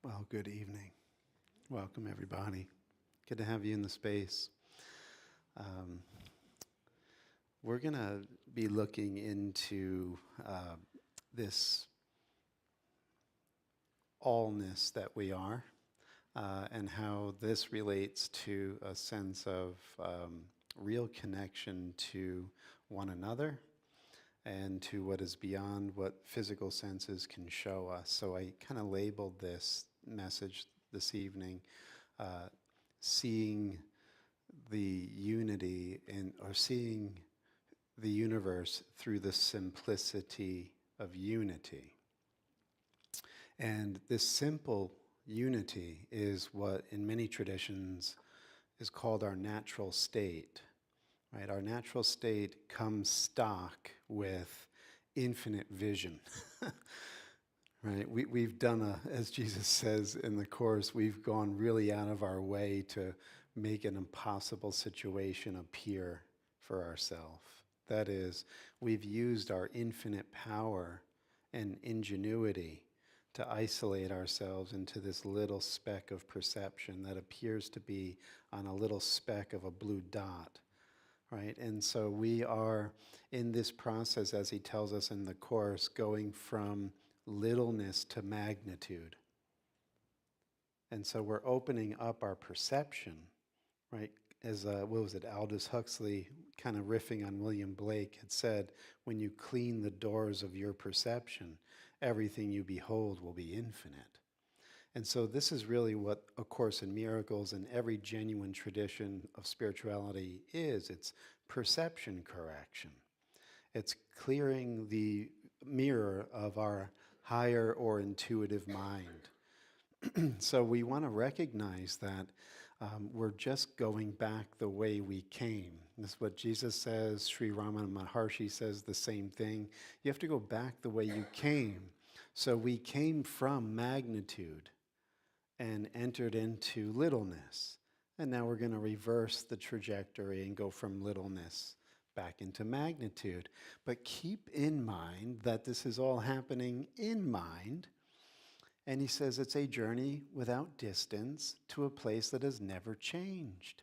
Well, good evening. Welcome, everybody. Good to have you in the space. Um, we're going to be looking into this allness that we are and how this relates to a sense of real connection to one another and to what is beyond what physical senses can show us. So I kind of labeled this message this evening, seeing the unity or seeing the universe through the simplicity of unity. And this simple unity is what in many traditions is called our natural state. Right? Our natural state comes stock with infinite vision. Right? We've done as Jesus says in the Course, we've gone really out of our way to make an impossible situation appear for ourselves. That is, we've used our infinite power and ingenuity to isolate ourselves into this little speck of perception that appears to be on a little speck of a blue dot. Right? And so we are in this process, as he tells us in the Course, going from littleness to magnitude. And so we're opening up our perception, right? As, what was it, Aldous Huxley, kind of riffing on William Blake, had said, when you clean the doors of your perception, everything you behold will be infinite. And so this is really what A Course in Miracles and every genuine tradition of spirituality is. It's perception correction. It's clearing the mirror of our higher or intuitive mind. So we want to recognize that we're just going back the way we came. This is what Jesus says. Sri Ramana Maharshi says the same thing. You have to go back the way you came. So we came from magnitude and entered into littleness. And now we're going to reverse the trajectory and go from littleness back into magnitude. But keep in mind that this is all happening in mind. And he says it's a journey without distance to a place that has never changed.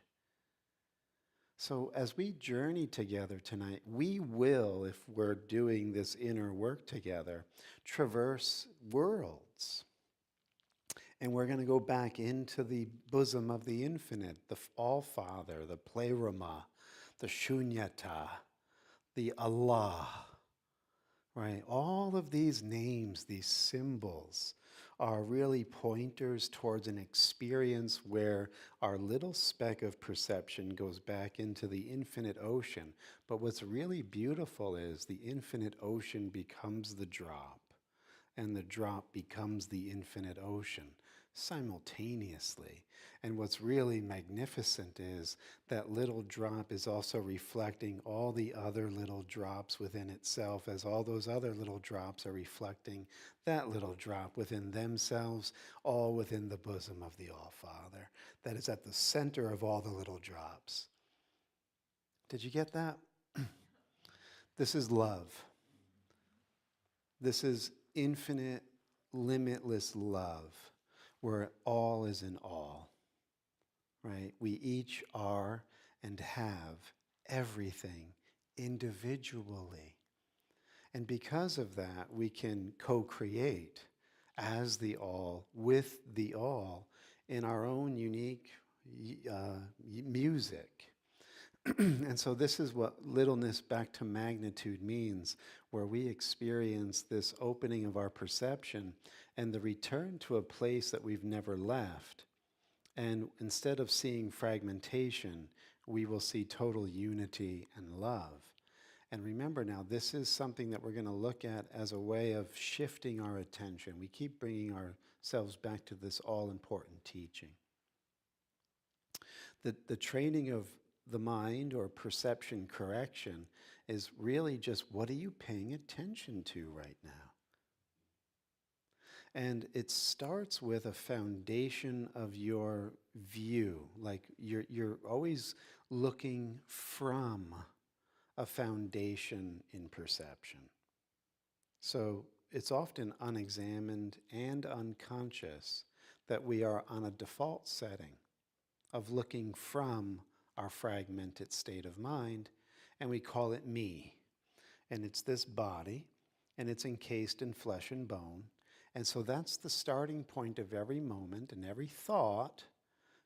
So as we journey together tonight, we will, if we're doing this inner work together, traverse worlds. And we're going to go back into the bosom of the infinite, the All-Father, the Pleroma, the Shunyata, the Allah, right? All of these names, these symbols, are really pointers towards an experience where our little speck of perception goes back into the infinite ocean. But what's really beautiful is the infinite ocean becomes the drop, and the drop becomes the infinite ocean simultaneously. And what's really magnificent is that little drop is also reflecting all the other little drops within itself, as all those other little drops are reflecting that little drop within themselves, all within the bosom of the All-Father that is at the center of all the little drops. Did you get that? This is love. This is infinite, limitless love, where all is in all. Right? We each are and have everything individually. And because of that, we can co-create as the all, with the all, in our own unique music. And so this is what littleness back to magnitude means, where we experience this opening of our perception and the return to a place that we've never left. And instead of seeing fragmentation, we will see total unity and love. And remember now, this is something that we're going to look at as a way of shifting our attention. We keep bringing ourselves back to this all-important teaching. The training of the mind, or perception correction, is really just, what are you paying attention to right now? And it starts with a foundation of your view. Like you're always looking from a foundation in perception. So it's often unexamined and unconscious that we are on a default setting of looking from our fragmented state of mind, and we call it me. And it's this body, and it's encased in flesh and bone. And so that's the starting point of every moment and every thought,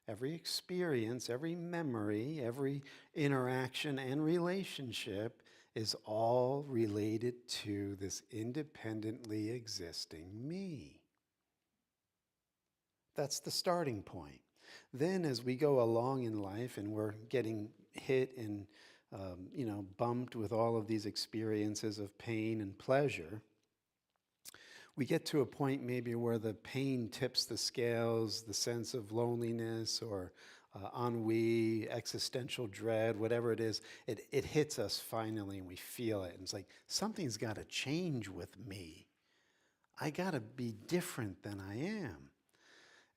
every experience, every memory, every interaction and relationship is all related to this independently existing me. That's the starting point. Then as we go along in life and we're getting hit and bumped with all of these experiences of pain and pleasure, we get to a point maybe where the pain tips the scales, the sense of loneliness or ennui, existential dread, whatever it is, it hits us finally and we feel it. And it's like, something's got to change with me. I got to be different than I am.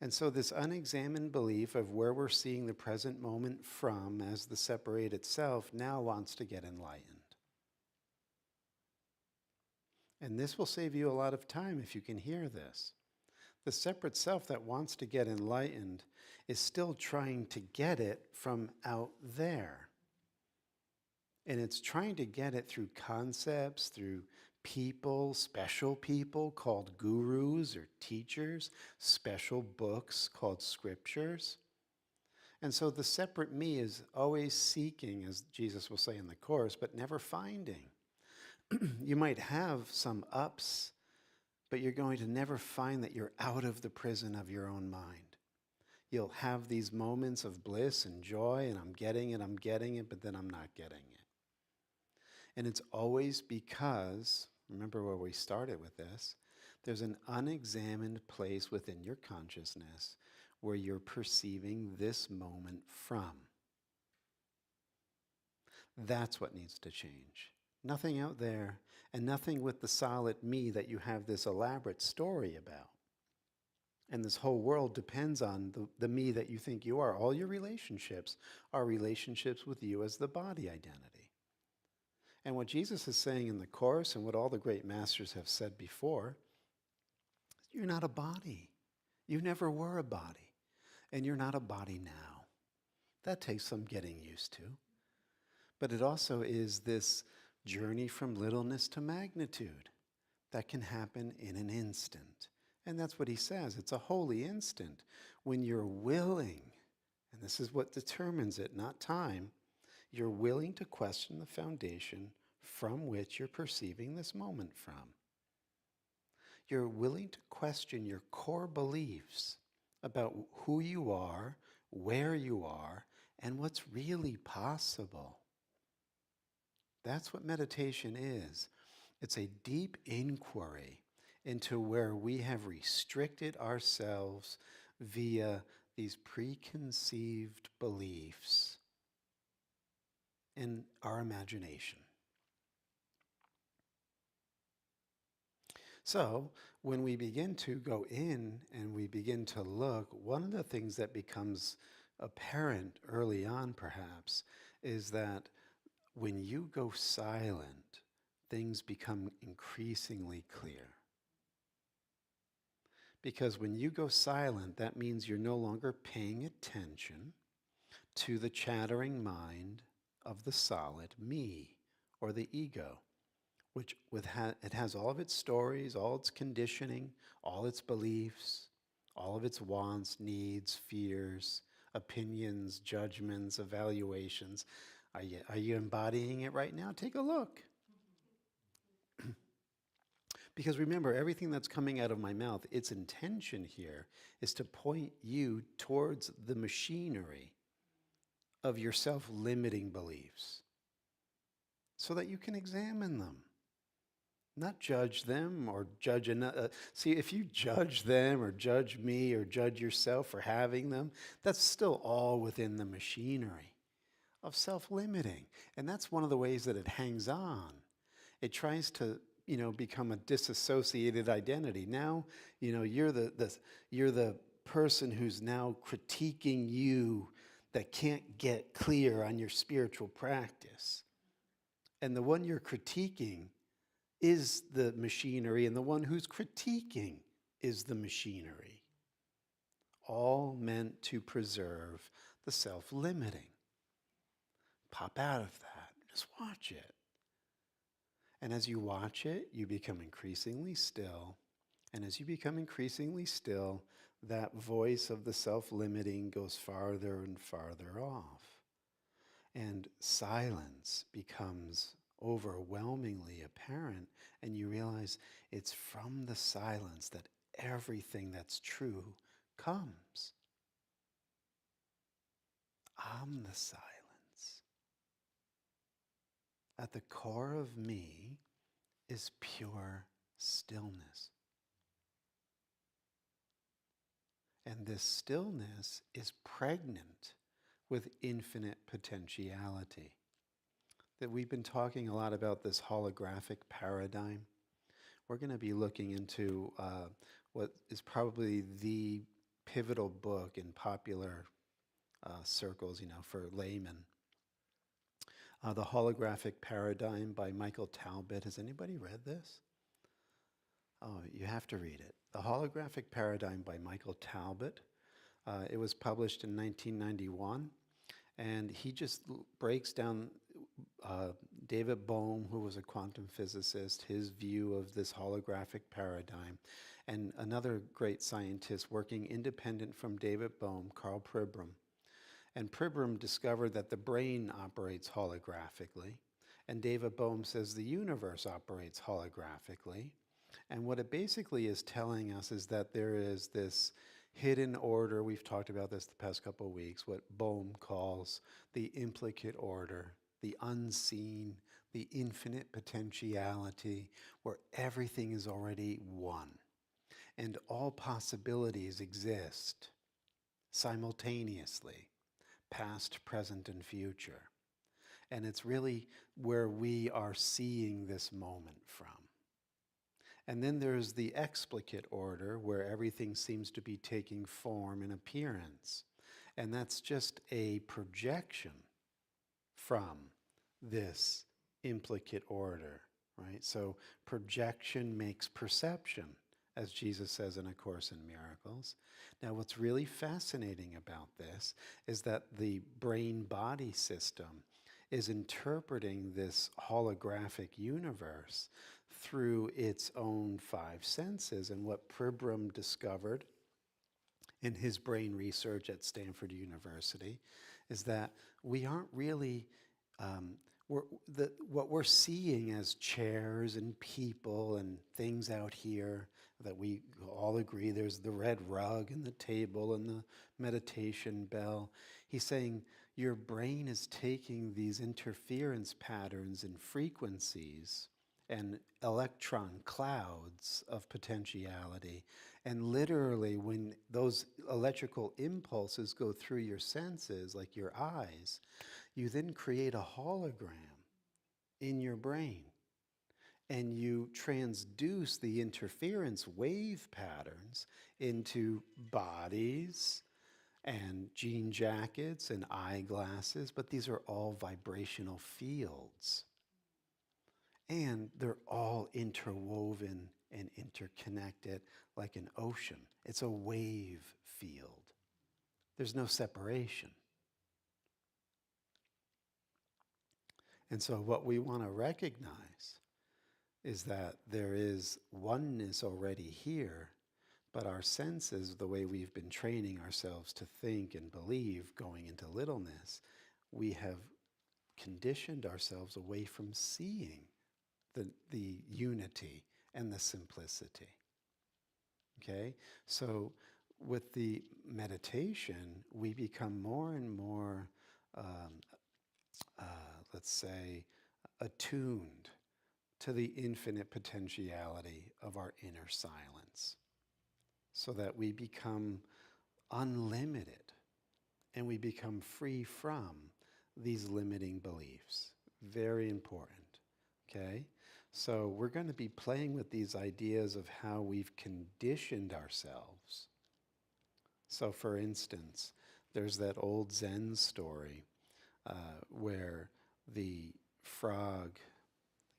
And so this unexamined belief of where we're seeing the present moment from as the separated self now wants to get enlightened. And this will save you a lot of time if you can hear this. The separate self that wants to get enlightened is still trying to get it from out there. And it's trying to get it through concepts, through people, special people called gurus or teachers, special books called scriptures. And so the separate me is always seeking, as Jesus will say in the Course, but never finding. You might have some ups, but you're going to never find that you're out of the prison of your own mind. You'll have these moments of bliss and joy, and I'm getting it, but then I'm not getting it. And it's always because, remember where we started with this, there's an unexamined place within your consciousness where you're perceiving this moment from. That's what needs to change. Nothing out there, and nothing with the solid me that you have this elaborate story about. And this whole world depends on the me that you think you are. All your relationships are relationships with you as the body identity. And what Jesus is saying in the Course, and what all the great masters have said before, you're not a body. You never were a body. And you're not a body now. That takes some getting used to. But it also is this journey from littleness to magnitude that can happen in an instant. And that's what he says. It's a holy instant when you're willing, and this is what determines it, not time, you're willing to question the foundation from which you're perceiving this moment from. You're willing to question your core beliefs about who you are, where you are, and what's really possible. That's what meditation is. It's a deep inquiry into where we have restricted ourselves via these preconceived beliefs in our imagination. So when we begin to go in and we begin to look, one of the things that becomes apparent early on perhaps is that when you go silent, things become increasingly clear. Because when you go silent, that means you're no longer paying attention to the chattering mind of the solid me, or the ego, which it has all of its stories, all its conditioning, all its beliefs, all of its wants, needs, fears, opinions, judgments, evaluations. Are you embodying it right now? Take a look. Because remember, everything that's coming out of my mouth, its intention here is to point you towards the machinery of your self-limiting beliefs so that you can examine them. Not judge them or judge another. See, if you judge them or judge me or judge yourself for having them, that's still all within the machinery of self-limiting. And that's one of the ways that it hangs on. It tries to, become a disassociated identity. Now, you're the person who's now critiquing you that can't get clear on your spiritual practice. And the one you're critiquing is the machinery, and the one who's critiquing is the machinery. all meant to preserve the self-limiting. Pop out of that. Just watch it. And as you watch it, you become increasingly still. And as you become increasingly still, that voice of the self-limiting goes farther and farther off. And silence becomes overwhelmingly apparent, and you realize it's from the silence that everything that's true comes. I'm the silence. At the core of me is pure stillness. And this stillness is pregnant with infinite potentiality. That we've been talking a lot about this holographic paradigm. We're going to be looking into what is probably the pivotal book in popular circles, for laymen. The Holographic Paradigm by Michael Talbot. Has anybody read this? Oh, you have to read it. The Holographic Paradigm by Michael Talbot. It was published in 1991, and he just breaks down David Bohm, who was a quantum physicist, his view of this holographic paradigm, and another great scientist working independent from David Bohm, Karl Pribram. And Pribram discovered that the brain operates holographically, and David Bohm says the universe operates holographically. And what it basically is telling us is that there is this hidden order. We've talked about this the past couple of weeks, what Bohm calls the implicate order, the unseen, the infinite potentiality, where everything is already one. And all possibilities exist simultaneously, past, present, and future. And it's really where we are seeing this moment from. And then there's the explicate order, where everything seems to be taking form and appearance. And that's just a projection from this implicate order, right? So projection makes perception, as Jesus says in A Course in Miracles. Now, what's really fascinating about this is that the brain-body system is interpreting this holographic universe through its own five senses. And what Pribram discovered in his brain research at Stanford University is that we aren't really, what we're seeing as chairs and people and things out here that we all agree, there's the red rug and the table and the meditation bell. He's saying your brain is taking these interference patterns and frequencies and electron clouds of potentiality. And literally, when those electrical impulses go through your senses, like your eyes, you then create a hologram in your brain. And you transduce the interference wave patterns into bodies and jean jackets and eyeglasses, but these are all vibrational fields. And they're all interwoven and interconnected like an ocean. It's a wave field. There's no separation. And so what we want to recognize is that there is oneness already here, but our senses, the way we've been training ourselves to think and believe going into littleness, we have conditioned ourselves away from seeing the unity and the simplicity. Okay? So with the meditation, we become more and more, let's say, attuned to the infinite potentiality of our inner silence, so that we become unlimited and we become free from these limiting beliefs. Very important, okay? So we're going to be playing with these ideas of how we've conditioned ourselves. So for instance, there's that old Zen story where the frog,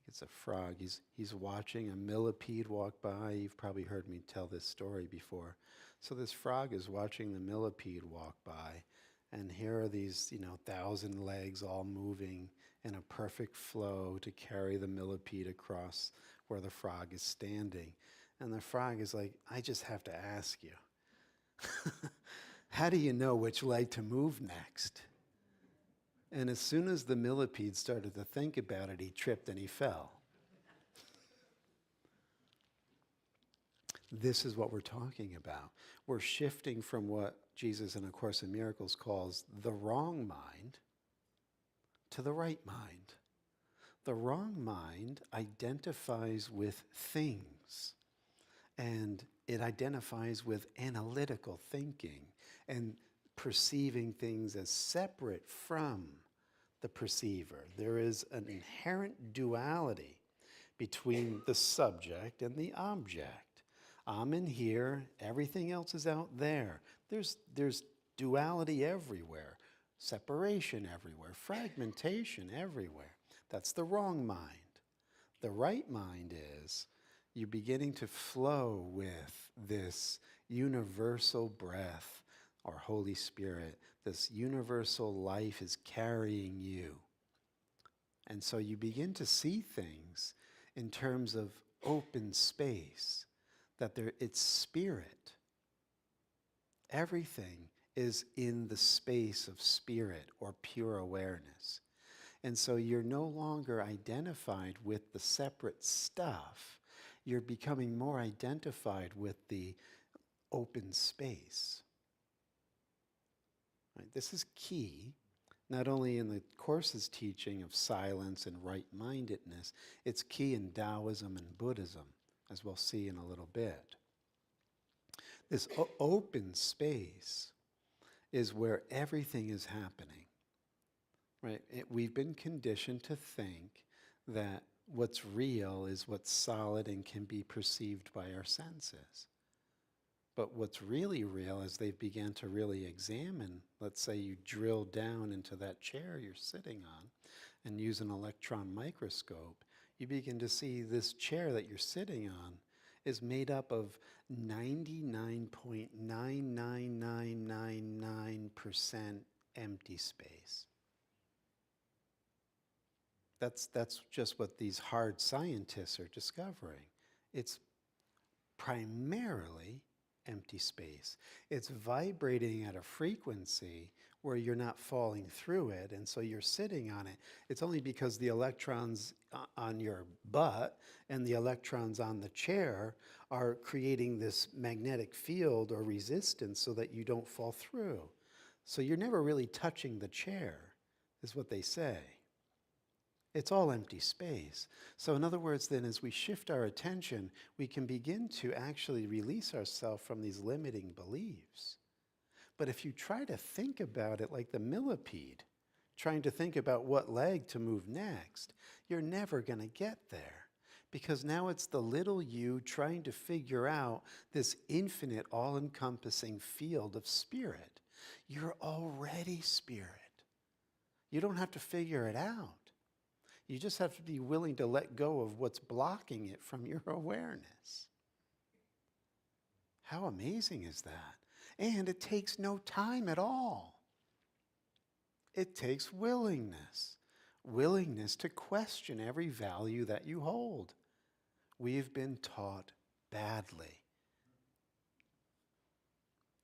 it's a frog. He's watching a millipede walk by. You've probably heard me tell this story before. So this frog is watching the millipede walk by, and here are these, 1,000 legs all moving in a perfect flow to carry the millipede across where the frog is standing. And the frog is like, I just have to ask you, how do you know which leg to move next? And as soon as the millipede started to think about it, he tripped and he fell. This is what we're talking about. We're shifting from what Jesus in A Course in Miracles calls the wrong mind to the right mind. The wrong mind identifies with things, and it identifies with analytical thinking and perceiving things as separate from the perceiver. There is an inherent duality between the subject and the object. I'm in here, everything else is out there. There's duality everywhere, separation everywhere, fragmentation everywhere. That's the wrong mind. The right mind is you're beginning to flow with this universal breath or Holy Spirit. This universal life is carrying you. And so you begin to see things in terms of open space, that it's spirit. Everything is in the space of spirit or pure awareness. And so you're no longer identified with the separate stuff. You're becoming more identified with the open space. Right? This is key, not only in the Course's teaching of silence and right-mindedness, it's key in Taoism and Buddhism, as we'll see in a little bit. This open space is where everything is happening. Right? We've been conditioned to think that what's real is what's solid and can be perceived by our senses. But what's really real, as they've begun to really examine, let's say you drill down into that chair you're sitting on and use an electron microscope, you begin to see this chair that you're sitting on is made up of 99.99999% empty space. That's just what these hard scientists are discovering. It's primarily empty space. It's vibrating at a frequency where you're not falling through it, and so you're sitting on it. It's only because the electrons on your butt and the electrons on the chair are creating this magnetic field or resistance so that you don't fall through. So you're never really touching the chair, is what they say. It's all empty space. So in other words, then, as we shift our attention, we can begin to actually release ourselves from these limiting beliefs. But if you try to think about it like the millipede, trying to think about what leg to move next, you're never going to get there. Because now it's the little you trying to figure out this infinite, all-encompassing field of spirit. You're already spirit. You don't have to figure it out. You just have to be willing to let go of what's blocking it from your awareness. How amazing is that? And it takes no time at all. It takes willingness. Willingness to question every value that you hold. We've been taught badly.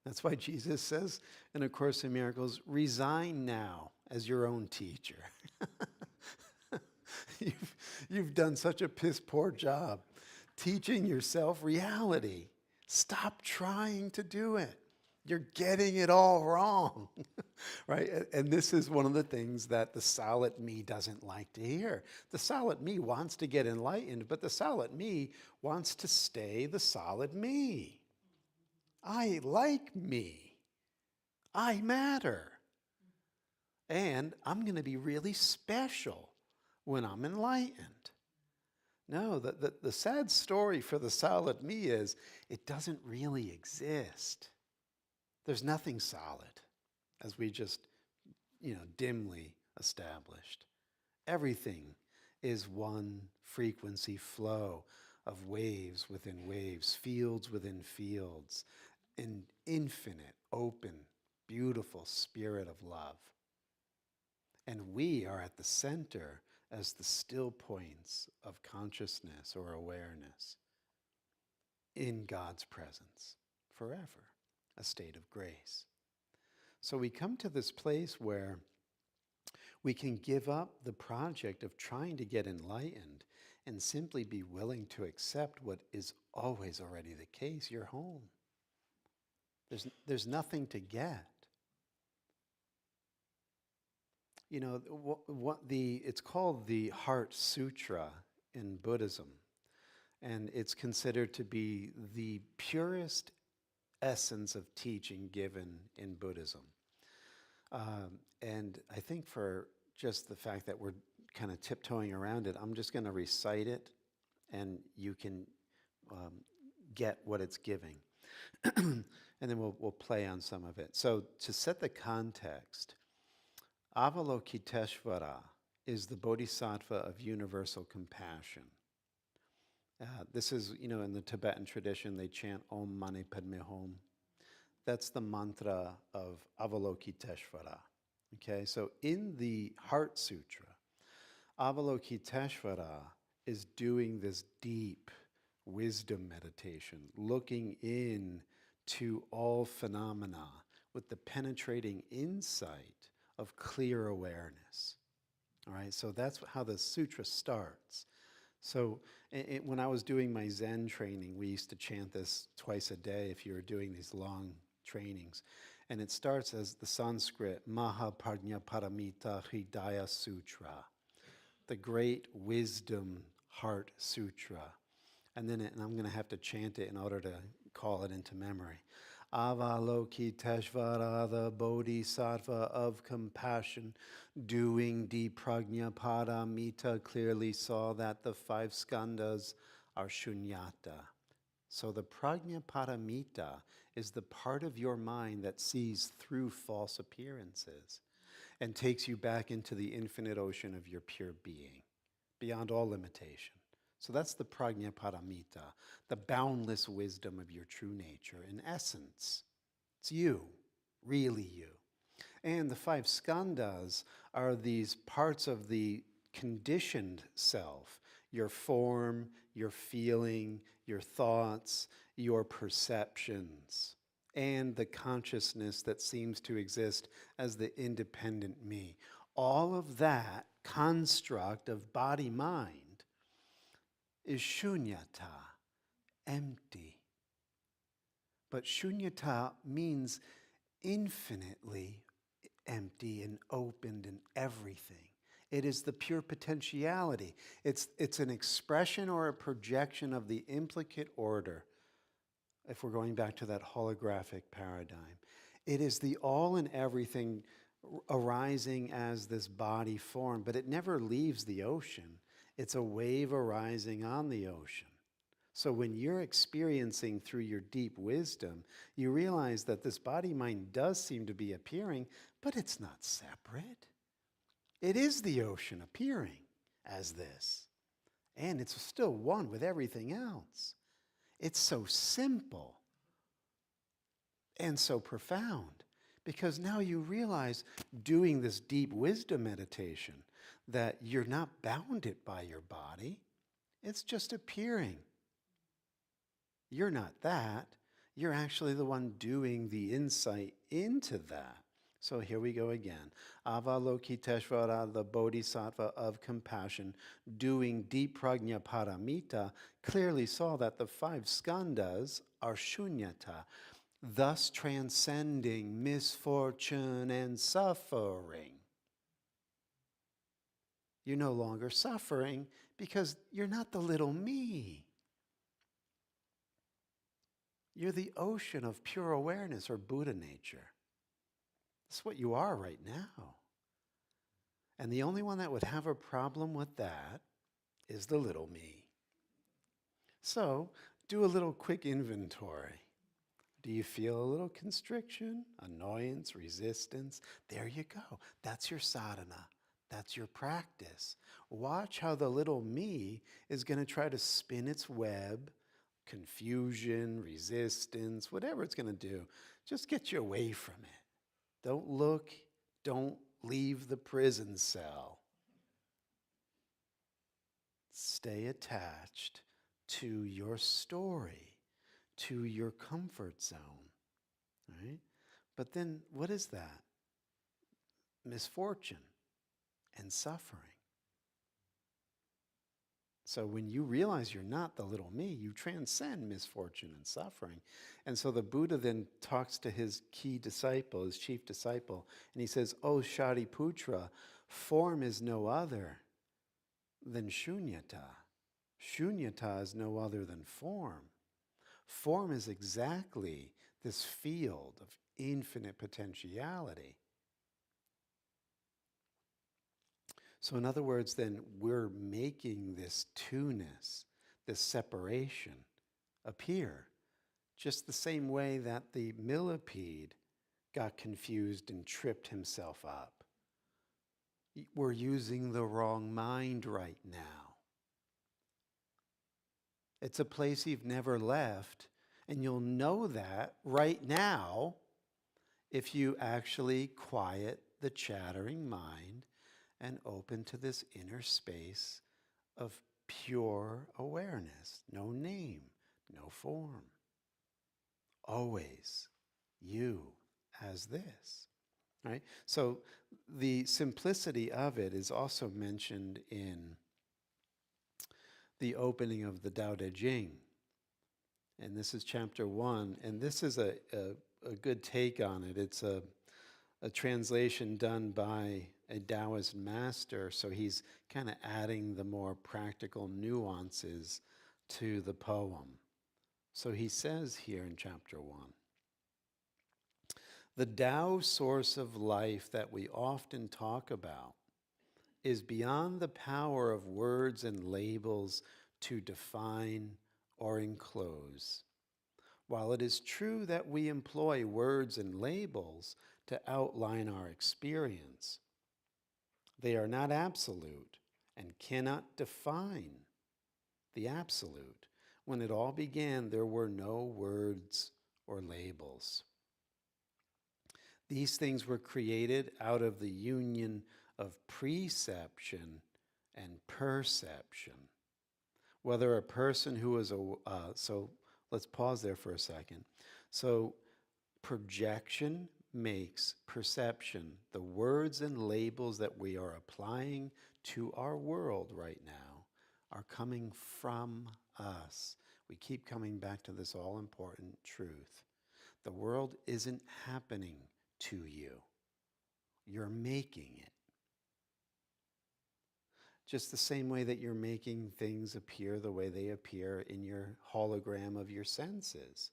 That's why Jesus says in A Course in Miracles, resign now as your own teacher. You've done such a piss poor job teaching yourself reality. Stop trying to do it. You're getting it all wrong, right? And this is one of the things that the solid me doesn't like to hear. The solid me wants to get enlightened, but the solid me wants to stay the solid me. I like me. I matter. And I'm going to be really special when I'm enlightened. No, the sad story for the solid me is it doesn't really exist. There's nothing solid, as we just, dimly established. Everything is one frequency flow of waves within waves, fields within fields, an infinite, open, beautiful spirit of love. And we are at the center as the still points of consciousness or awareness in God's presence forever, a state of grace. So we come to this place where we can give up the project of trying to get enlightened and simply be willing to accept what is always already the case. You're home. There's nothing to get. You know, it's called the Heart Sutra in Buddhism, and it's considered to be the purest essence of teaching given in Buddhism. And I think for just the fact that we're kind of tiptoeing around it, I'm just going to recite it, and you can get what it's giving. And then we'll play on some of it. So to set the context, Avalokiteshvara is the bodhisattva of universal compassion. This is, in the Tibetan tradition, they chant Om Mani Padme Hum. That's the mantra of Avalokiteshvara. Okay, so in the Heart Sutra, Avalokiteshvara is doing this deep wisdom meditation, looking in to all phenomena with the penetrating insight of clear awareness. All right, so that's how the sutra starts. So when I was doing my Zen training, we used to chant this twice a day if you were doing these long trainings. And it starts as the Sanskrit Mahaprajna Paramita Hridaya Sutra, the great wisdom heart sutra. And I'm going to have to chant it in order to call it into memory. Avalokiteshvara, the bodhisattva of compassion, doing deep prajna paramita, clearly saw that the 5 skandhas are shunyata. So the prajna paramita is the part of your mind that sees through false appearances and takes you back into the infinite ocean of your pure being, beyond all limitation. So that's the prajna paramita, the boundless wisdom of your true nature. In essence, it's you, really you. And the 5 skandhas are these parts of the conditioned self, your form, your feeling, your thoughts, your perceptions, and the consciousness that seems to exist as the independent me. All of that construct of body-mind is shunyata, empty. But shunyata means infinitely empty and opened in everything. It is the pure potentiality. It's an expression or a projection of the implicate order, if we're going back to that holographic paradigm. It is the all and everything arising as this body form, but it never leaves the ocean. It's a wave arising on the ocean. So when you're experiencing through your deep wisdom, you realize that this body-mind does seem to be appearing, but it's not separate. It is the ocean appearing as this. And it's still one with everything else. It's so simple and so profound, because now you realize, doing this deep wisdom meditation, that you're not bounded by your body. It's just appearing. You're not that. You're actually the one doing the insight into that. So here we go again. Avalokiteshvara, the bodhisattva of compassion, doing deep prajna paramita, clearly saw that the 5 skandhas are shunyata, thus transcending misfortune and suffering. You're no longer suffering because you're not the little me. You're the ocean of pure awareness, or Buddha nature. That's what you are right now. And the only one that would have a problem with that is the little me. So, do a little quick inventory. Do you feel a little constriction, annoyance, resistance? There you go. That's your sadhana. That's your practice. Watch how the little me is going to try to spin its web confusion, resistance, whatever it's going to do, just get you away from it. Don't look, don't leave the prison cell. Stay attached to your story, to your comfort zone, right? But then what is that? Misfortune and suffering. So when you realize you're not the little me, you transcend misfortune and suffering. And so the Buddha then talks to his key disciple, his chief disciple, and he says, "Oh, Shariputra, form is no other than shunyata. Shunyata is no other than form. Form is exactly this field of infinite potentiality." So in other words, then, we're making this two-ness, this separation, appear just the same way that the millipede got confused and tripped himself up. We're using the wrong mind right now. It's a place you've never left, and you'll know that right now if you actually quiet the chattering mind and open to this inner space of pure awareness. No name, no form. Always you as this. Right? So the simplicity of it is also mentioned in the opening of the Tao Te Ching. And this is chapter 1. And this is a good take on it. It's a translation done by a Taoist master, so he's kind of adding the more practical nuances to the poem. So he says here in chapter 1, "The Tao source of life that we often talk about is beyond the power of words and labels to define or enclose. While it is true that we employ words and labels to outline our experience, they are not absolute and cannot define the absolute. When it all began, there were no words or labels. These things were created out of the union of preception and perception. Whether a person who is so let's pause there for a second. So projection makes perception. The words and labels that we are applying to our world right now are coming from us. We keep coming back to this all-important truth. The world isn't happening to you. You're making it. Just the same way that you're making things appear the way they appear in your hologram of your senses.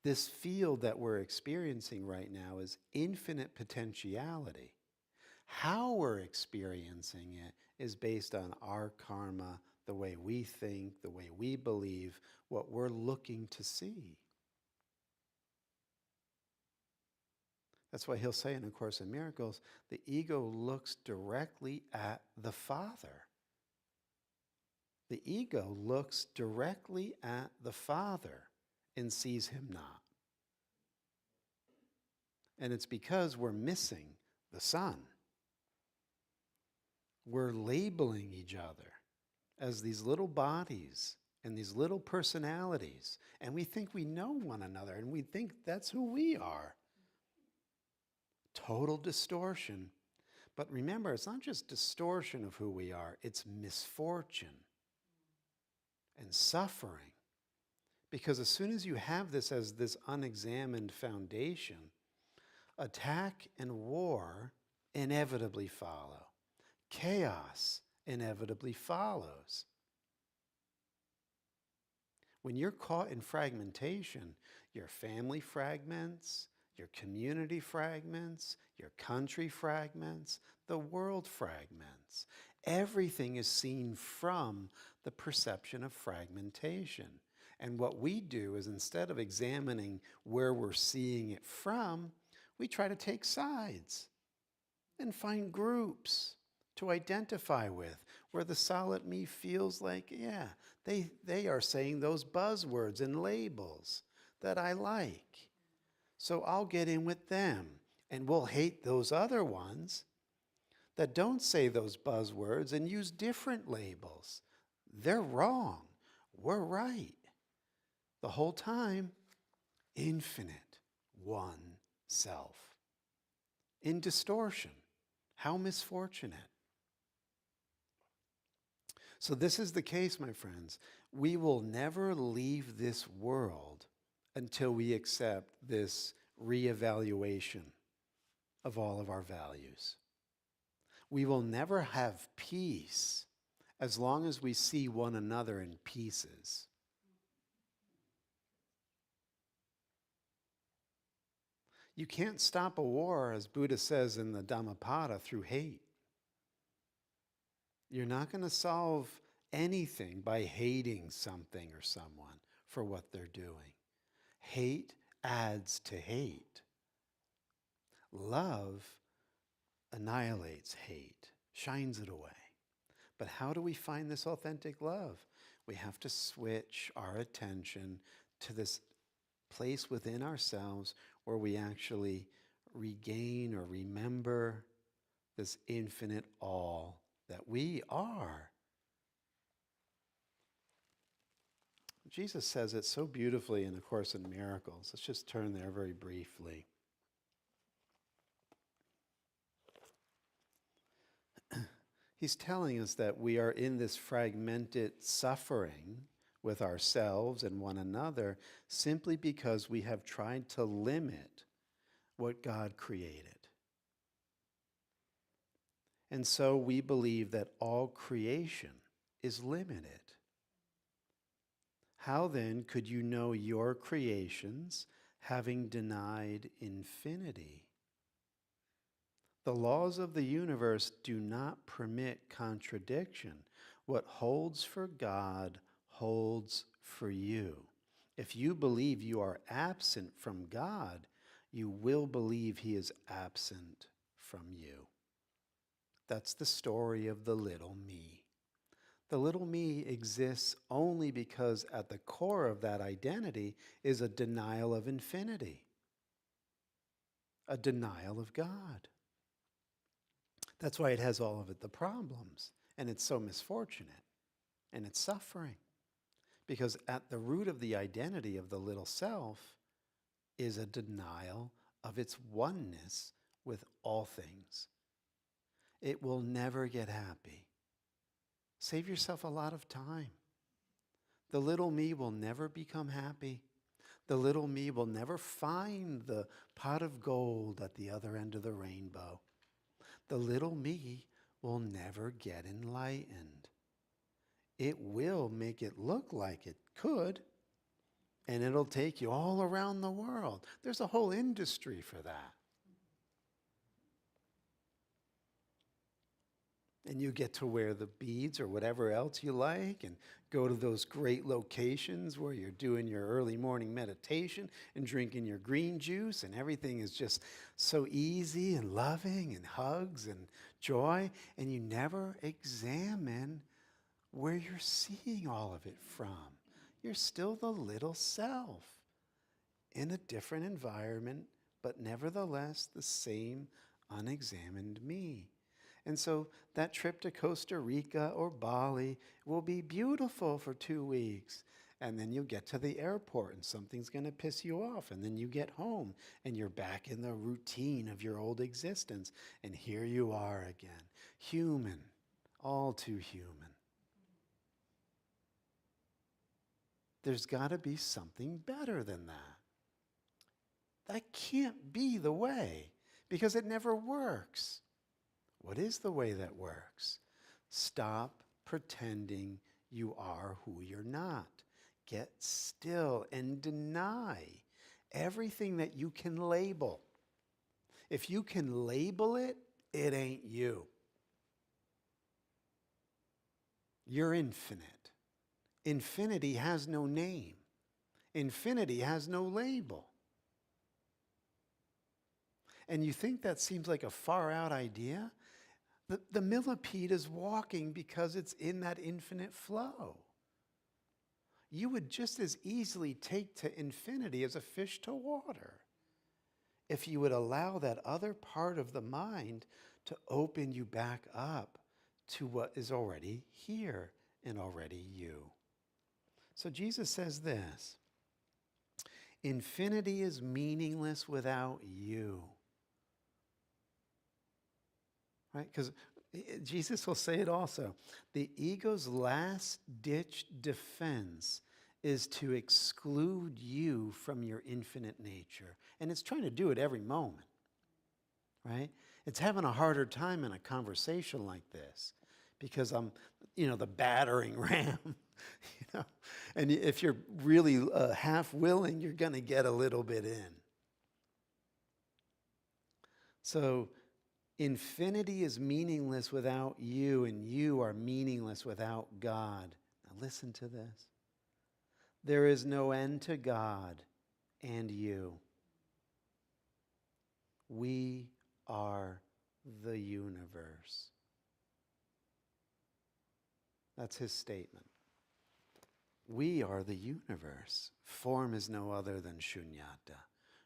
This field that we're experiencing right now is infinite potentiality. How we're experiencing it is based on our karma, the way we think, the way we believe, what we're looking to see. That's why he'll say in A Course in Miracles, the ego looks directly at the Father. The ego looks directly at the Father and sees him not. And it's because we're missing the Son. We're labeling each other as these little bodies and these little personalities. And we think we know one another, and we think that's who we are. Total distortion. But remember, it's not just distortion of who we are, it's misfortune and suffering. Because as soon as you have this as this unexamined foundation, attack and war inevitably follow. Chaos inevitably follows. When you're caught in fragmentation, your family fragments, your community fragments, your country fragments, the world fragments. Everything is seen from the perception of fragmentation. And what we do is, instead of examining where we're seeing it from, we try to take sides and find groups to identify with, where the solid me feels like, yeah, they are saying those buzzwords and labels that I like. So I'll get in with them, and we'll hate those other ones that don't say those buzzwords and use different labels. They're wrong. We're right. The whole time, infinite one self. In distortion. How misfortunate. So this is the case, my friends. We will never leave this world until we accept this reevaluation of all of our values. We will never have peace as long as we see one another in pieces. You can't stop a war, as Buddha says in the Dhammapada, through hate. You're not going to solve anything by hating something or someone for what they're doing. Hate adds to hate. Love annihilates hate, shines it away. But how do we find this authentic love? We have to switch our attention to this place within ourselves where we actually regain or remember this infinite all that we are. Jesus says it so beautifully in A Course in Miracles. Let's just turn there very briefly. He's telling us that we are in this fragmented suffering with ourselves and one another simply because we have tried to limit what God created. And so we believe that all creation is limited. How then could you know your creations having denied infinity? The laws of the universe do not permit contradiction. What holds for God holds for you. If you believe you are absent from God, you will believe he is absent from you. That's the story of the little me. The little me exists only because at the core of that identity is a denial of infinity, a denial of God. That's why it has all of the problems, and it's so misfortunate, and it's suffering. Because at the root of the identity of the little self is a denial of its oneness with all things. It will never get happy. Save yourself a lot of time. The little me will never become happy. The little me will never find the pot of gold at the other end of the rainbow. The little me will never get enlightened. It will make it look like it could, and it'll take you all around the world. There's a whole industry for that. And you get to wear the beads or whatever else you like and go to those great locations where you're doing your early morning meditation and drinking your green juice, and everything is just so easy and loving and hugs and joy, and you never examine where you're seeing all of it from. You're still the little self in a different environment, but nevertheless the same unexamined me. And so that trip to Costa Rica or Bali will be beautiful for 2 weeks. And then you'll get to the airport and something's going to piss you off. And then you get home and you're back in the routine of your old existence. And here you are again, human, all too human. There's got to be something better than that. That can't be the way because it never works. What is the way that works? Stop pretending you are who you're not. Get still and deny everything that you can label. If you can label it, it ain't you. You're infinite. Infinity has no name. Infinity has no label. And you think that seems like a far out idea? The millipede is walking because it's in that infinite flow. You would just as easily take to infinity as a fish to water if you would allow that other part of the mind to open you back up to what is already here and already you. So Jesus says this: infinity is meaningless without you. Right? Because Jesus will say it also. The ego's last-ditch defense is to exclude you from your infinite nature. And it's trying to do it every moment, right? It's having a harder time in a conversation like this because I'm, the battering ram, And if you're really half willing, you're going to get a little bit in. So infinity is meaningless without you, and you are meaningless without God. Now listen to this. There is no end to God and you. We are the universe. That's his statement. We are the universe. Form is no other than shunyata.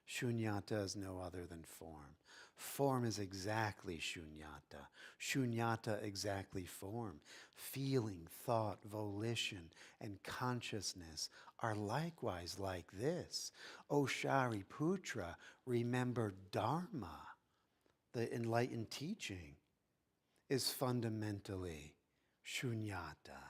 Shunyata is no other than form. Form is exactly shunyata. Shunyata exactly form. Feeling, thought, volition, and consciousness are likewise like this. O Shariputra, remember Dharma, the enlightened teaching, is fundamentally shunyata.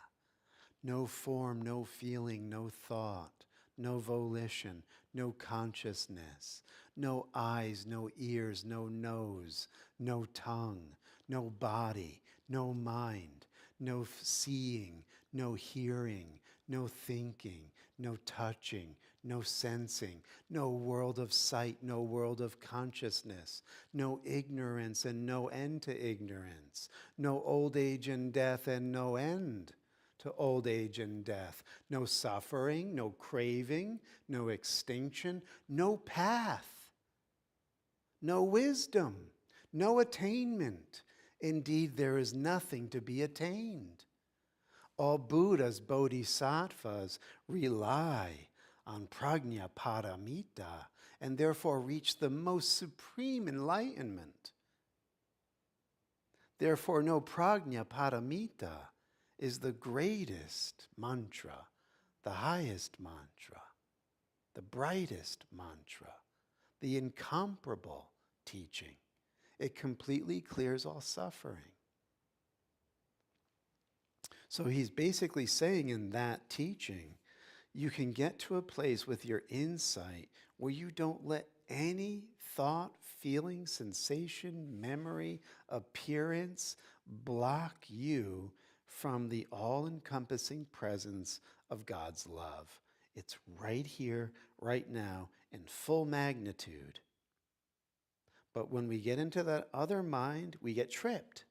No form, no feeling, no thought, no volition, no consciousness, no eyes, no ears, no nose, no tongue, no body, no mind, no seeing, no hearing, no thinking, no touching, no sensing, no world of sight, no world of consciousness, no ignorance and no end to ignorance, no old age and death and no end to old age and death, no suffering, no craving, no extinction, no path, no wisdom, no attainment. Indeed, there is nothing to be attained. All Buddhas, bodhisattvas rely on prajna paramita and therefore reach the most supreme enlightenment. Therefore, no prajna paramita is the greatest mantra, the highest mantra, the brightest mantra, the incomparable teaching. It completely clears all suffering. So he's basically saying in that teaching, you can get to a place with your insight where you don't let any thought, feeling, sensation, memory, appearance block you from the all-encompassing presence of God's love. It's right here, right now, in full magnitude. But when we get into that other mind, we get tripped.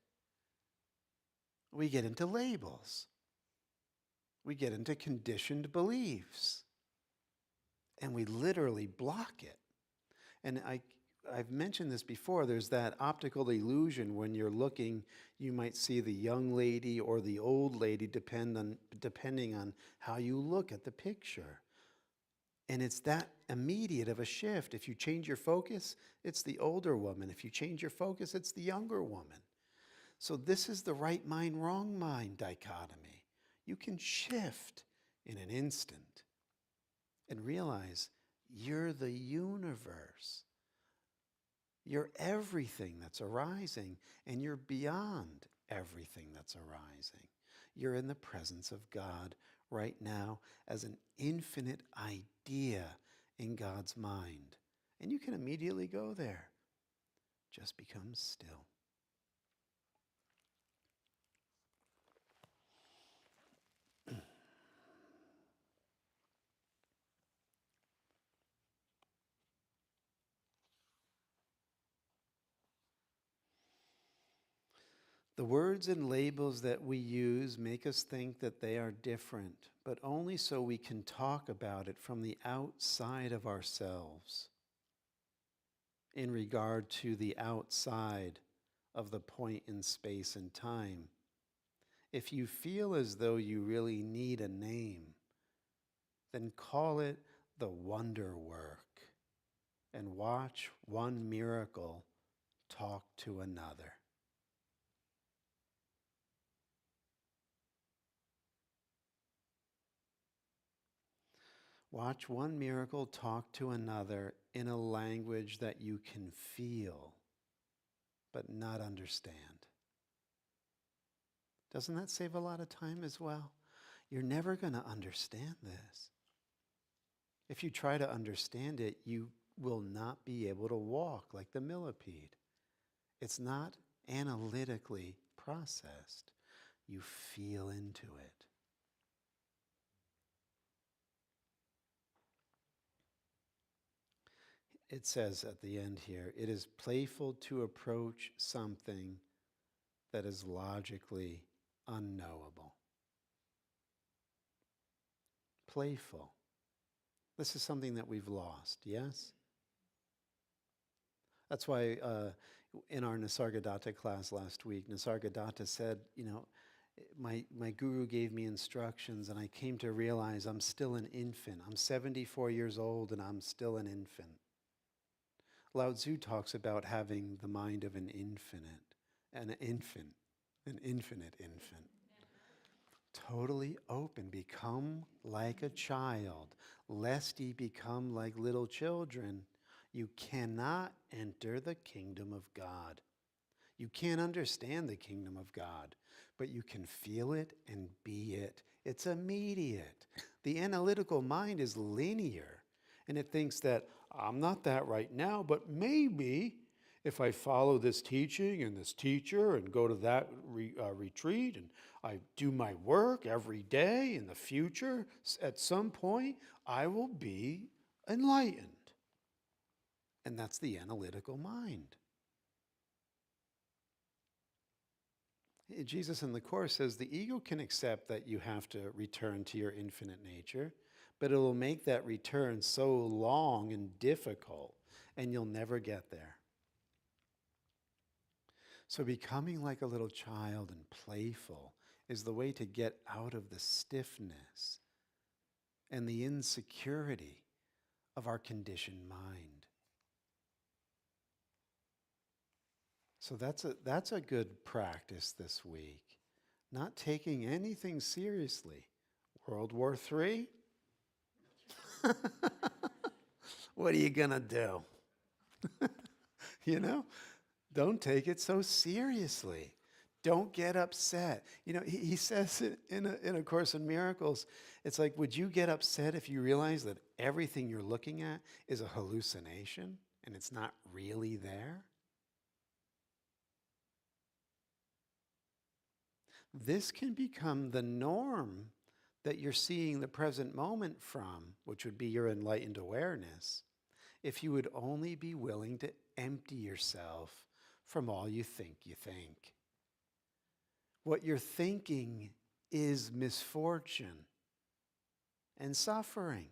We get into labels. We get into conditioned beliefs. And we literally block it. And I've mentioned this before. There's that optical illusion when you're looking, you might see the young lady or the old lady depending on how you look at the picture. And it's that immediate of a shift. If you change your focus, it's the older woman. If you change your focus, it's the younger woman. So this is the right mind, wrong mind dichotomy. You can shift in an instant and realize you're the universe. You're everything that's arising, and you're beyond everything that's arising. You're in the presence of God right now as an infinite idea in God's mind. And you can immediately go there. Just become still. The words and labels that we use make us think that they are different, but only so we can talk about it from the outside of ourselves in regard to the outside of the point in space and time. If you feel as though you really need a name, then call it the wonder work and watch one miracle talk to another. Watch one miracle talk to another in a language that you can feel but not understand. Doesn't that save a lot of time as well? You're never going to understand this. If you try to understand it, you will not be able to walk like the millipede. It's not analytically processed. You feel into it. It says at the end here, it is playful to approach something that is logically unknowable. Playful. This is something that we've lost, yes? That's why in our Nisargadatta class last week, Nisargadatta said, my guru gave me instructions and I came to realize I'm still an infant. I'm 74 years old and I'm still an infant. Lao Tzu talks about having the mind of an infinite infant. Totally open. Become like a child, lest ye become like little children. You cannot enter the kingdom of God. You can't understand the kingdom of God, but you can feel it and be it. It's immediate. The analytical mind is linear, and it thinks that I'm not that right now, but maybe if I follow this teaching and this teacher and go to that retreat and I do my work every day in the future, at some point, I will be enlightened. And that's the analytical mind. Jesus in the Course says the ego can accept that you have to return to your infinite nature, but it will make that return so long and difficult, and you'll never get there. So becoming like a little child and playful is the way to get out of the stiffness and the insecurity of our conditioned mind. So that's a good practice this week. Not taking anything seriously. World War III? What are you going to do? Don't take it so seriously. Don't get upset. He says it in A Course in Miracles. It's like, would you get upset if you realize that everything you're looking at is a hallucination and it's not really there? This can become the norm that you're seeing the present moment from, which would be your enlightened awareness, if you would only be willing to empty yourself from all you think you think. What you're thinking is misfortune and suffering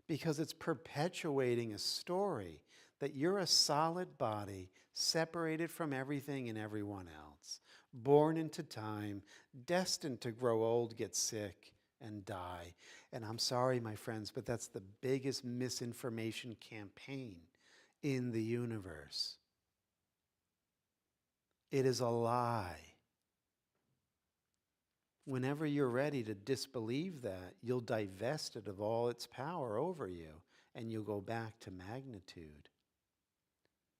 because it's perpetuating a story that you're a solid body separated from everything and everyone else, born into time, destined to grow old, get sick, and die. And I'm sorry, my friends, but that's the biggest misinformation campaign in the universe. It is a lie. Whenever you're ready to disbelieve that, you'll divest it of all its power over you, and you'll go back to magnitude.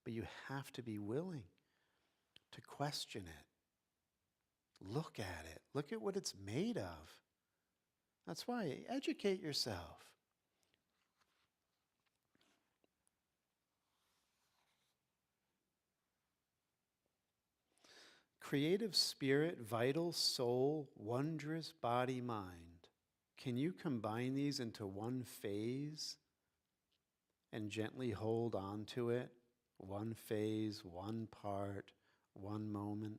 But you have to be willing to question it. Look at it. Look at what it's made of. That's why, educate yourself. Creative spirit, vital soul, wondrous body, mind. Can you combine these into one phase and gently hold on to it? One phase, one part, one moment.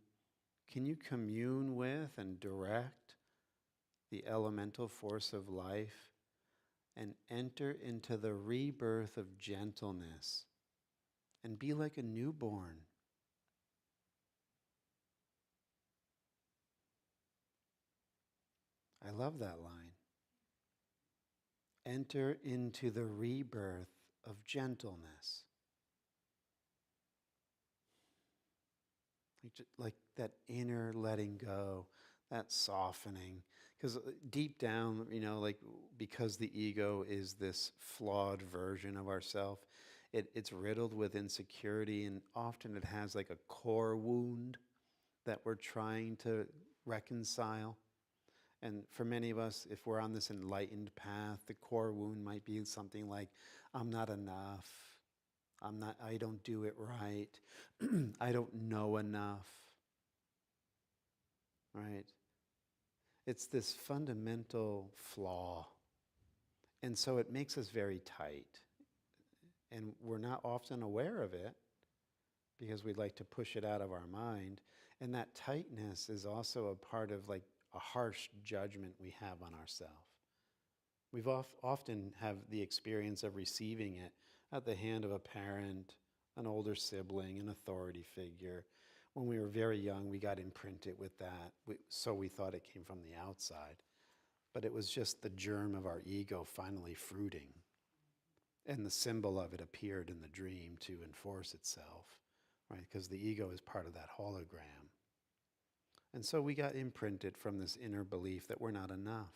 Can you commune with and direct the elemental force of life and enter into the rebirth of gentleness and be like a newborn? I love that line. Enter into the rebirth of gentleness. Like that inner letting go, that softening. Because deep down, like because the ego is this flawed version of ourself, it's riddled with insecurity, and often it has like a core wound that we're trying to reconcile. And for many of us, if we're on this enlightened path, the core wound might be something like, I'm not enough. I don't do it right. I don't know enough. Right? It's this fundamental flaw. And so it makes us very tight. And we're not often aware of it because we like to push it out of our mind. And that tightness is also a part of like a harsh judgment we have on ourselves. We've often have the experience of receiving it at the hand of a parent, an older sibling, an authority figure. When we were very young, we got imprinted with that, so we thought it came from the outside. But it was just the germ of our ego finally fruiting. And the symbol of it appeared in the dream to enforce itself, right? Because the ego is part of that hologram. And so we got imprinted from this inner belief that we're not enough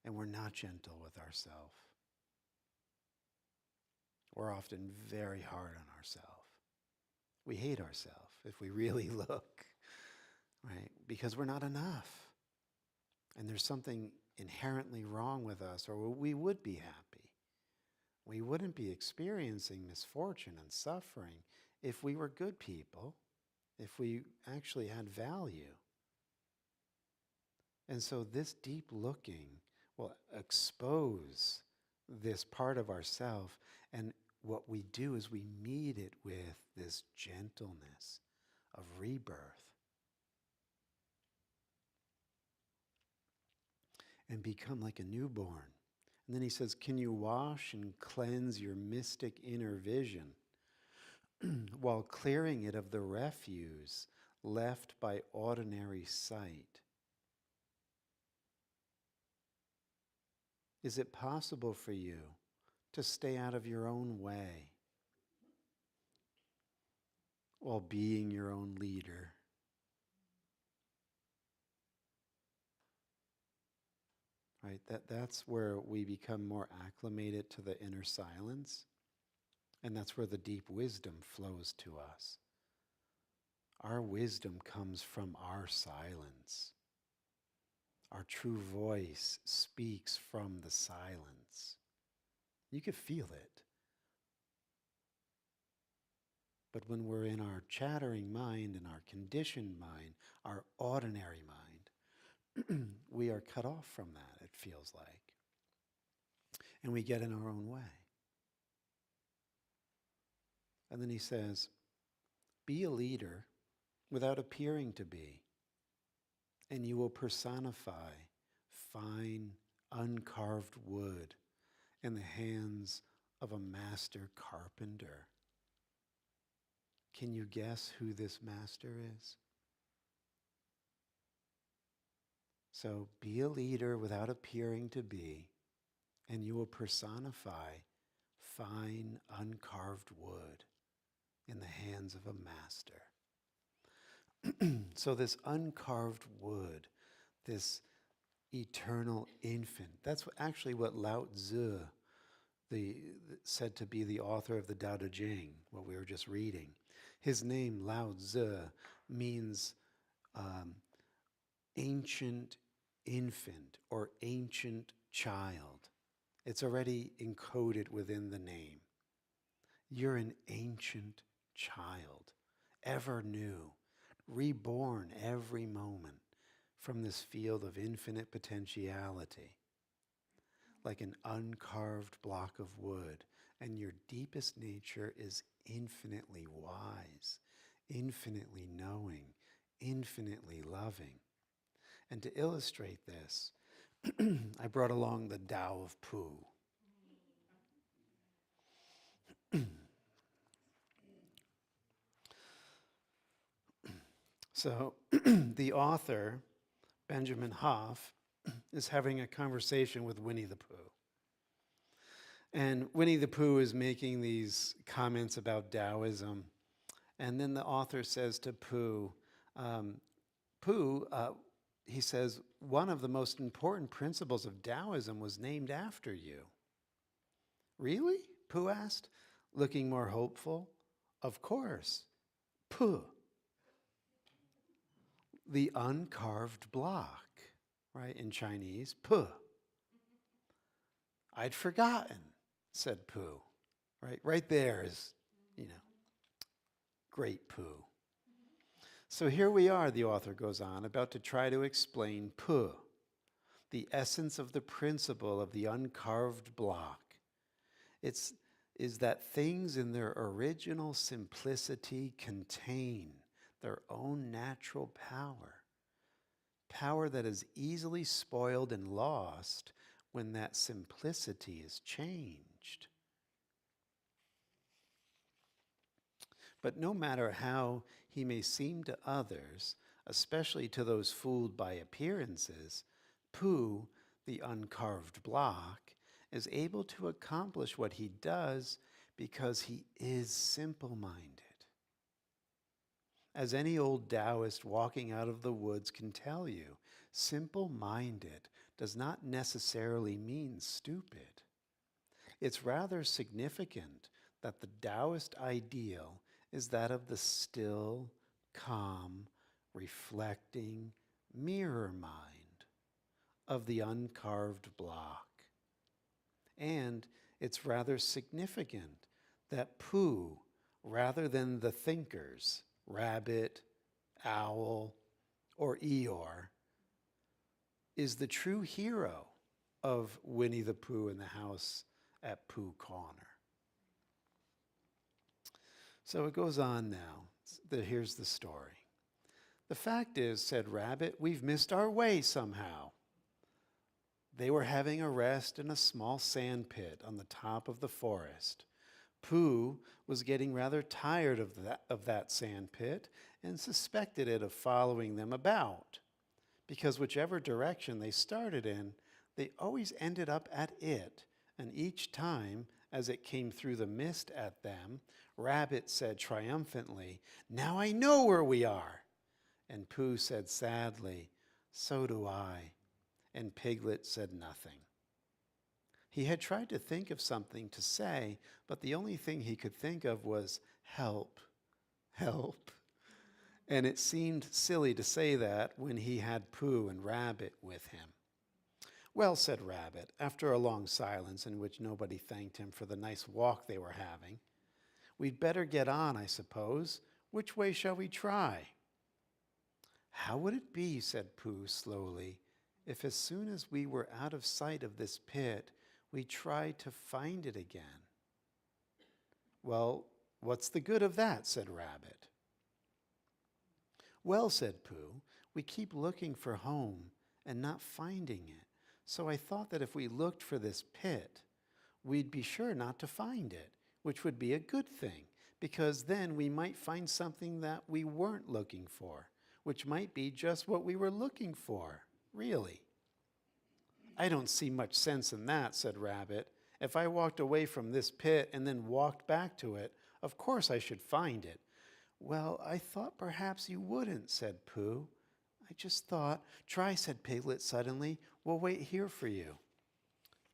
and we're not gentle with ourselves. We're often very hard on ourselves. We hate ourselves if we really look, right? Because we're not enough. And there's something inherently wrong with us, or we would be happy. We wouldn't be experiencing misfortune and suffering if we were good people, if we actually had value. And so this deep looking will expose this part of ourself, and what we do is we meet it with this gentleness of rebirth. And become like a newborn. And then he says, can you wash and cleanse your mystic inner vision while clearing it of the refuse left by ordinary sight? Is it possible for you to stay out of your own way while being your own leader? Right? That's where we become more acclimated to the inner silence, and that's where the deep wisdom flows to us. Our wisdom comes from our silence. Our true voice speaks from the silence. You could feel it. But when we're in our chattering mind and our conditioned mind, our ordinary mind, we are cut off from that, it feels like. And we get in our own way. And then he says, be a leader without appearing to be, and you will personify fine, uncarved wood in the hands of a master carpenter. Can you guess who this master is? So be a leader without appearing to be, and you will personify fine, uncarved wood in the hands of a master. So this uncarved wood, this eternal infant, that's actually what Lao Tzu, said to be the author of the Tao Te Ching, what we were just reading. His name, Lao Tzu, means ancient infant or ancient child. It's already encoded within the name. You're an ancient child, ever new, reborn every moment from this field of infinite potentiality, like an uncarved block of wood. And your deepest nature is infinitely wise, infinitely knowing, infinitely loving. And to illustrate this, I brought along the Tao of Pooh. So the author, Benjamin Hoff, is having a conversation with Winnie the Pooh. And Winnie the Pooh is making these comments about Taoism. And then the author says to Pooh, Pooh, he says, one of the most important principles of Taoism was named after you. Really? Pooh asked, looking more hopeful. Of course. Pooh. The uncarved block, right, in Chinese, Pooh. I'd forgotten, said Pooh. Right there is, great Pooh. So here we are, the author goes on, about to try to explain Pooh, the essence of the principle of the uncarved block. Is that things in their original simplicity contain their own natural power that is easily spoiled and lost when that simplicity is changed. But no matter how he may seem to others, especially to those fooled by appearances, Pooh, the uncarved block, is able to accomplish what he does because he is simple-minded. As any old Taoist walking out of the woods can tell you, simple-minded does not necessarily mean stupid. It's rather significant that the Taoist ideal is that of the still, calm, reflecting mirror mind of the uncarved block. And it's rather significant that Pooh, rather than the thinkers, Rabbit, Owl, or Eeyore, is the true hero of Winnie the Pooh in the house at Pooh Corner. So it goes on now. Here's the story. The fact is, said Rabbit, we've missed our way somehow. They were having a rest in a small sand pit on the top of the forest. Pooh was getting rather tired of that sand pit and suspected it of following them about, because whichever direction they started in, they always ended up at it, and each time, as it came through the mist at them, Rabbit said triumphantly, "Now I know where we are." And Pooh said sadly, "So do I." And Piglet said nothing. He had tried to think of something to say, but the only thing he could think of was, "Help, help." And it seemed silly to say that when he had Pooh and Rabbit with him. "Well," said Rabbit, after a long silence in which nobody thanked him for the nice walk they were having, "we'd better get on, I suppose. Which way shall we try?" "How would it be," said Pooh slowly, "if as soon as we were out of sight of this pit, we tried to find it again?" "Well, what's the good of that?" said Rabbit. "Well," said Pooh, "we keep looking for home and not finding it. So I thought that if we looked for this pit, we'd be sure not to find it, which would be a good thing, because then we might find something that we weren't looking for, which might be just what we were looking for, really." "I don't see much sense in that," said Rabbit. "If I walked away from this pit and then walked back to it, of course I should find it." "Well, I thought perhaps you wouldn't," said Pooh. "I just thought—" "Try," said Piglet suddenly. "We'll wait here for you."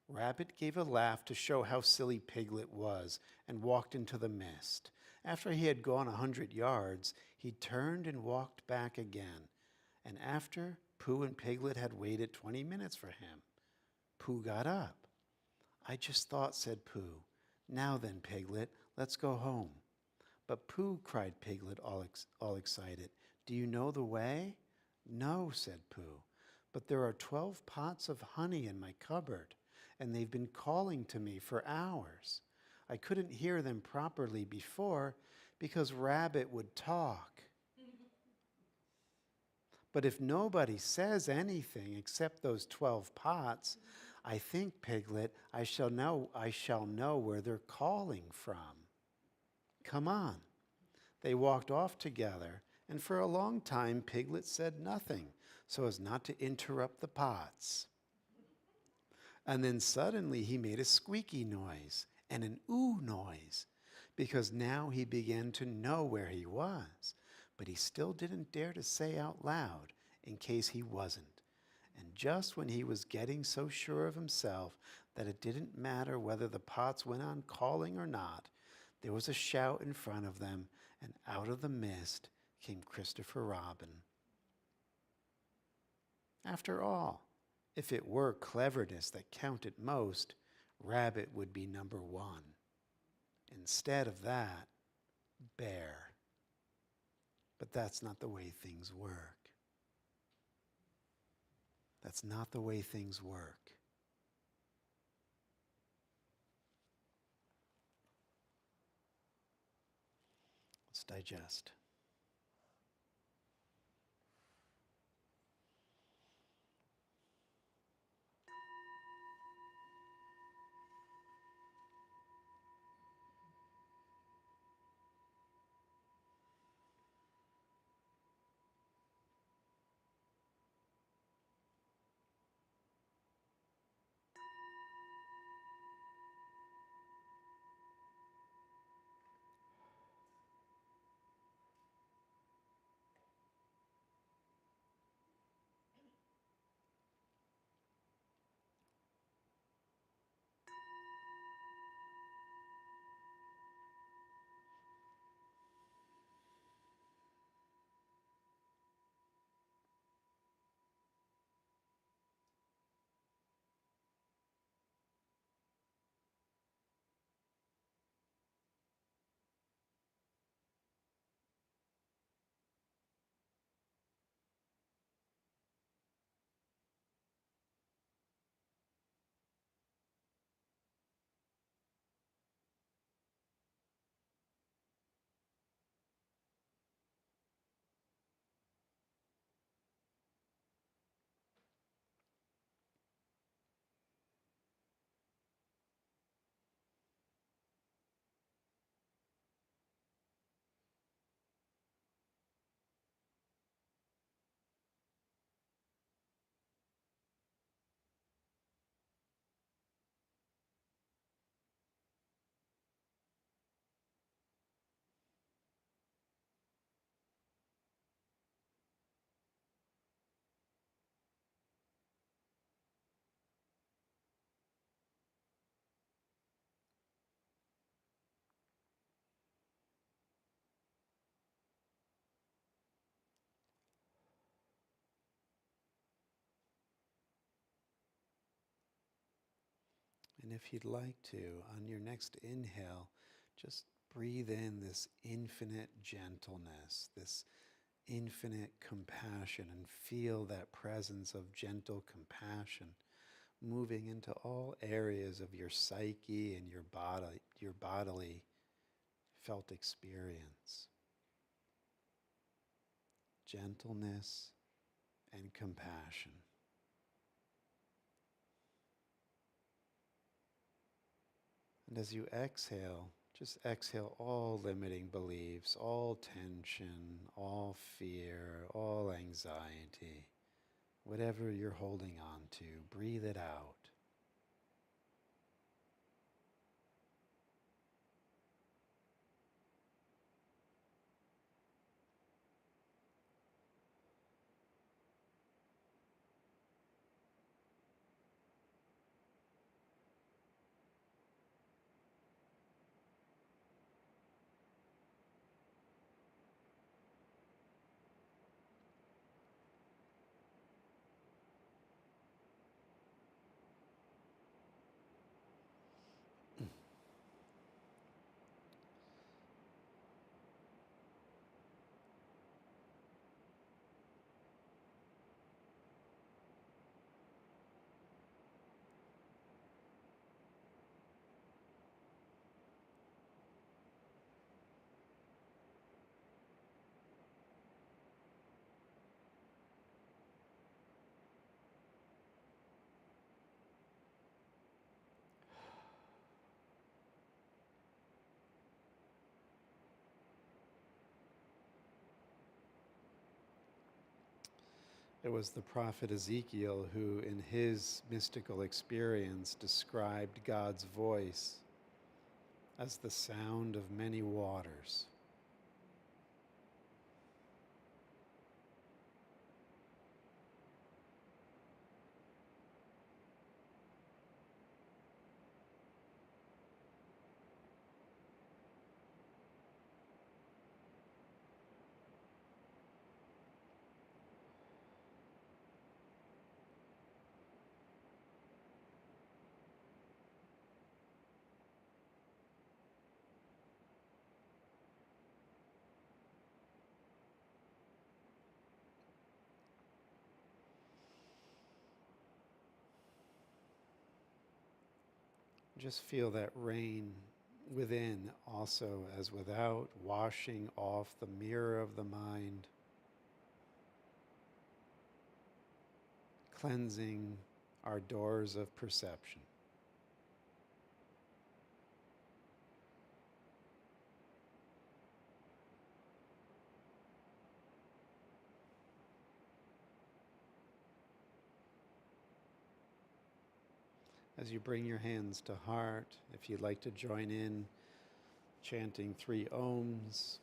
Rabbit gave a laugh to show how silly Piglet was and walked into the mist. After he had gone 100 yards, he turned and walked back again. And after Pooh and Piglet had waited 20 minutes for him, Pooh got up. "I just thought," said Pooh. "Now then, Piglet, let's go home." "But Pooh," cried Piglet, all excited, "do you know the way?" "No," said Pooh, "but there are 12 pots of honey in my cupboard, and they've been calling to me for hours. I couldn't hear them properly before because Rabbit would talk. But if nobody says anything except those 12 pots, I think, Piglet, I shall know where they're calling from. Come on." They walked off together, and for a long time Piglet said nothing so as not to interrupt the pots. And then suddenly he made a squeaky noise and an ooh noise, because now he began to know where he was, but he still didn't dare to say out loud in case he wasn't. And just when he was getting so sure of himself that it didn't matter whether the pots went on calling or not, there was a shout in front of them, and out of the mist came Christopher Robin. After all, if it were cleverness that counted most, Rabbit would be number one. Instead of that, Bear. But that's not the way things work. That's not the way things work. Let's digest. And if you'd like to, on your next inhale, just breathe in this infinite gentleness, this infinite compassion, and feel that presence of gentle compassion moving into all areas of your psyche and your bodily felt experience. Gentleness and compassion. And as you exhale, just exhale all limiting beliefs, all tension, all fear, all anxiety, whatever you're holding on to, breathe it out. It was the prophet Ezekiel who, in his mystical experience, described God's voice as the sound of many waters. Just feel that rain within also as without, washing off the mirror of the mind, cleansing our doors of perception. As you bring your hands to heart, if you'd like to join in chanting 3 ohms,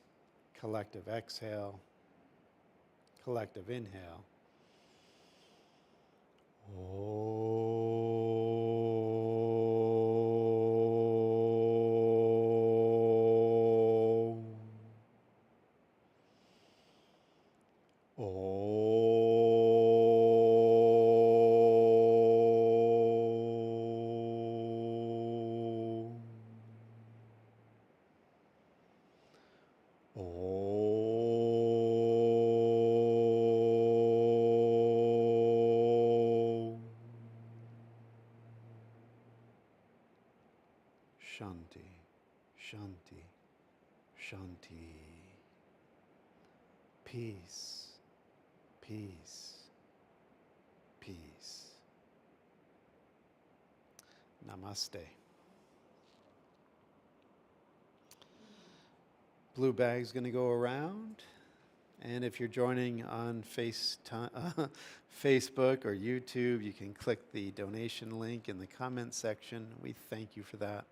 collective exhale, collective inhale. Shanti, Shanti, Shanti. Peace, peace, peace. Namaste. Blue bag's going to go around. And if you're joining on Facebook or YouTube, you can click the donation link in the comment section. We thank you for that.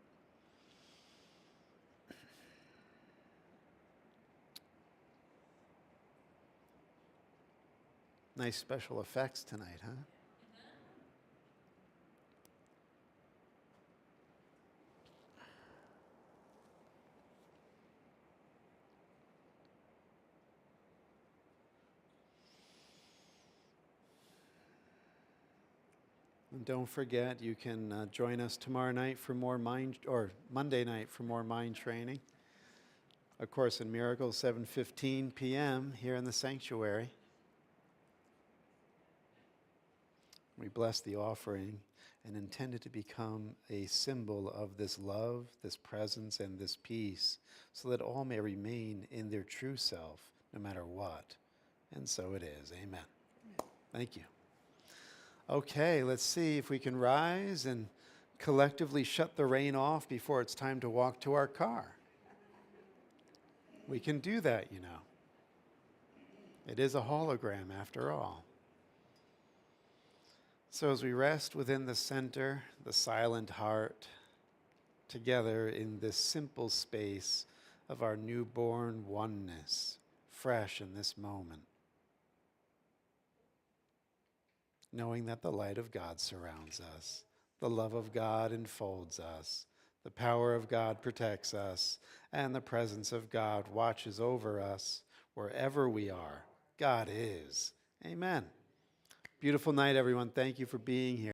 Nice special effects tonight, huh? And don't forget, you can join us tomorrow night for more Monday night for more mind training. Of course, in Miracles, 7:15 p.m. here in the sanctuary. We bless the offering and intend it to become a symbol of this love, this presence, and this peace, so that all may remain in their true self, no matter what. And so it is. Amen. Thank you. Okay, let's see if we can rise and collectively shut the rain off before it's time to walk to our car. We can do that, you know. It is a hologram after all. So as we rest within the center, the silent heart, together in this simple space of our newborn oneness, fresh in this moment, knowing that the light of God surrounds us, the love of God enfolds us, the power of God protects us, and the presence of God watches over us wherever we are. God is. Amen. Beautiful night, everyone. Thank you for being here.